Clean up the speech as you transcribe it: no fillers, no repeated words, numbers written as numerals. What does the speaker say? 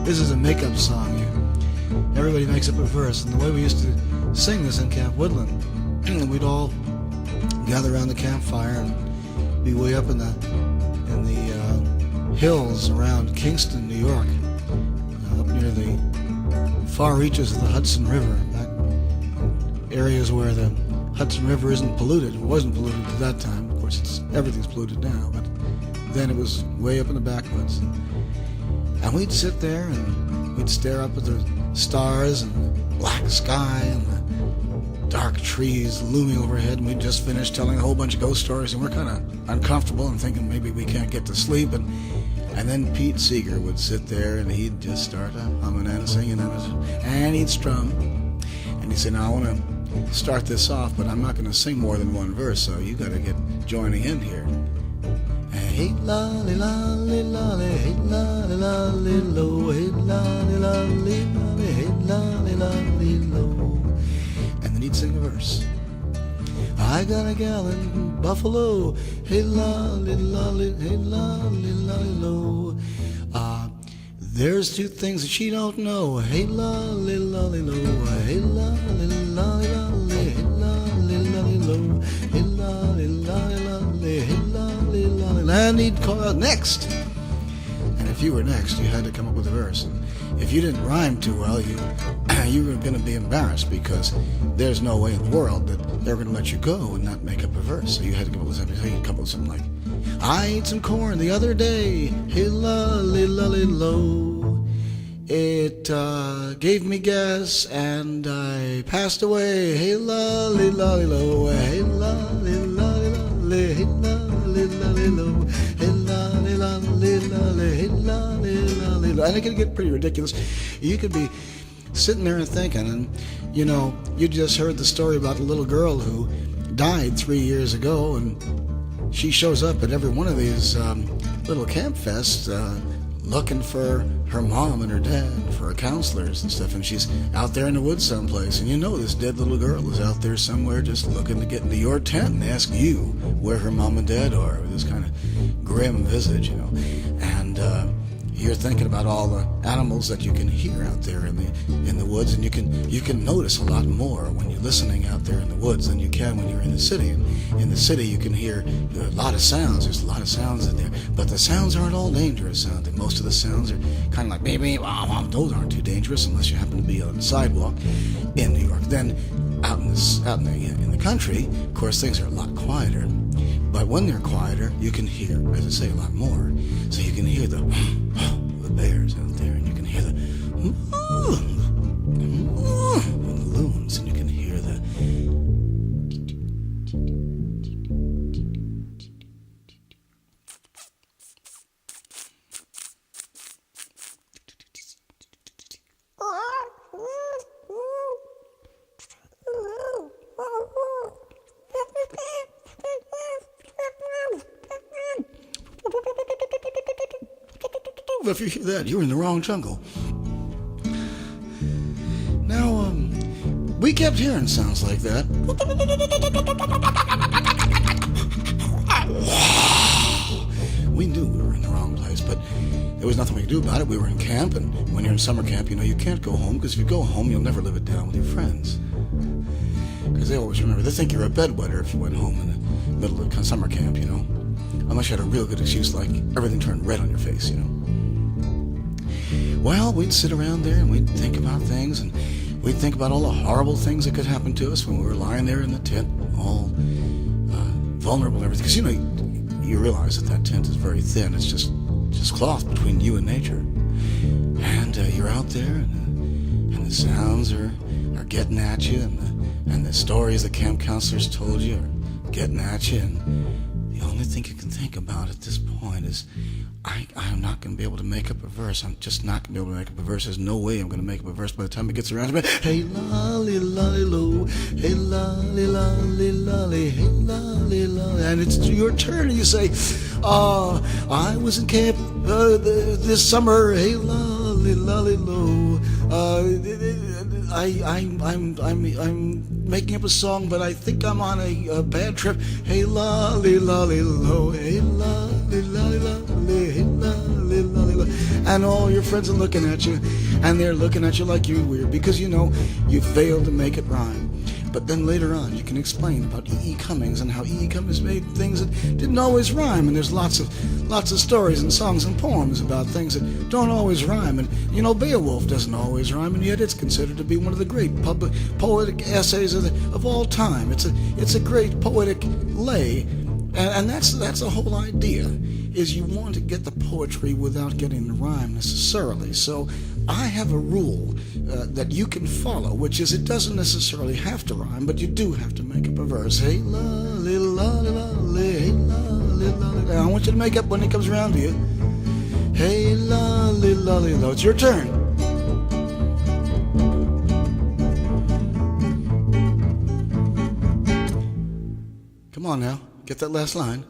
This is a make-up song. Everybody makes up a verse, and the way we used to sing this in Camp Woodland, we'd all gather around the campfire and be way up in the hills around Kingston, New York, up near the far reaches of the Hudson River, back areas where the Hudson River isn't polluted. It wasn't polluted at that time. Of course, everything's polluted now, but then it was way up in the backwoods. And we'd sit there and we'd stare up at the stars and the black sky and the dark trees looming overhead, and we'd just finished telling a whole bunch of ghost stories, and we're kind of uncomfortable and thinking maybe we can't get to sleep. And then Pete Seeger would sit there and he'd just start humming and singing and he'd strum. And he'd say, now I want to start this off, but I'm not going to sing more than one verse, so you got to get joining in here. Hey lolly lolly lolly, hey lolly lolly low, hey lolly lolly lolly, hey lolly lolly low. And then he'd sing a verse. I got a gal in Buffalo, hey lolly lolly, hey lolly lolly low. There's two things that she don't know, hey lolly lolly low, hey lolly lolly lolly, hey lolly lolly low, hey lolly lolly lolly, hey lolly lolly. And he'd call out next. And if you were next, you had to come up with a verse. And if you didn't rhyme too well, you were going to be embarrassed, because there's no way in the world that they're going to let you go and not make up a verse. So you had to come up with something. So you'd come up with something like, I ate some corn the other day, hey lolly lolly low. It gave me gas and I passed away, hey lolly lolly low, hey lolly lolly lolly, hey lolly lolly low, hey lolly lolly lolly, hey lolly lolly low. And it could get pretty ridiculous. You could be sitting there and thinking, and you know, you just heard the story about the little girl who died 3 years ago, and she shows up at every one of these little camp fests looking for her mom and her dad, for her counselors and stuff, and she's out there in the woods someplace, and you know this dead little girl is out there somewhere just looking to get into your tent and ask you where her mom and dad are, with this kind of grim visage, you know. And you're thinking about all the animals that you can hear out there in the woods, and you can notice a lot more when you're listening out there in the woods than you can when you're in the city. And in the city you can hear a lot of sounds. There's a lot of sounds in there, but the sounds aren't all dangerous sounding. Most of the sounds are kind of like beep beep, wah, wah. Those aren't too dangerous unless you happen to be on the sidewalk in New York. Then out in the country, of course, things are a lot quieter. But when they're quieter, you can hear, as I say, a lot more. So you can hear the bears out there, and you can hear the loons, and you can hear the if you hear that, you're in the wrong jungle. Now, we kept hearing sounds like that. We knew we were in the wrong place, but there was nothing we could do about it. We were in camp, and when you're in summer camp, you know, you can't go home, because if you go home, you'll never live it down with your friends. Because they always remember, they think you're a bedwetter if you went home in the middle of summer camp, you know. Unless you had a real good excuse, like everything turned red on your face, you know. Well, we'd sit around there and we'd think about things, and we'd think about all the horrible things that could happen to us when we were lying there in the tent, all vulnerable and everything. Because, you know, you realize that tent is very thin. It's just cloth between you and nature. And you're out there, and the sounds are getting at you, and the stories the camp counselors told you are getting at you. And the only thing you can think about at this point is, I'm not going to be able to make up a verse. I'm just not going to be able to make up a verse. There's no way I'm going to make up a verse by the time it gets around to me. Hey lolly lolly low, hey lolly lolly lolly, hey lolly lolly. And it's your turn, and you say, I was in camp this summer, hey lolly lolly low. I'm making up a song, but I think I'm on a bad trip. Hey lolly lolly low, hey lolly lolly lolly, hey lolly lolly low. and all your friends are looking at you, and they're looking at you like you're weird because you know you failed to make it rhyme. But then later on, you can explain about E.E. Cummings and how E.E. Cummings made things that didn't always rhyme. And there's lots of stories and songs and poems about things that don't always rhyme. And you know, Beowulf doesn't always rhyme, and yet it's considered to be one of the great poetic essays of all time. It's a great poetic lay, and that's the whole idea. Is you want to get the poetry without getting the rhyme necessarily. So I have a rule that you can follow, which is it doesn't necessarily have to rhyme, but you do have to make up a verse. Hey, lolly, lolly, lolly, hey, lolly, lolly. I want you to make up when it comes around to you. Hey, lolly, lolly, lolly. It's your turn. Come on now, get that last line.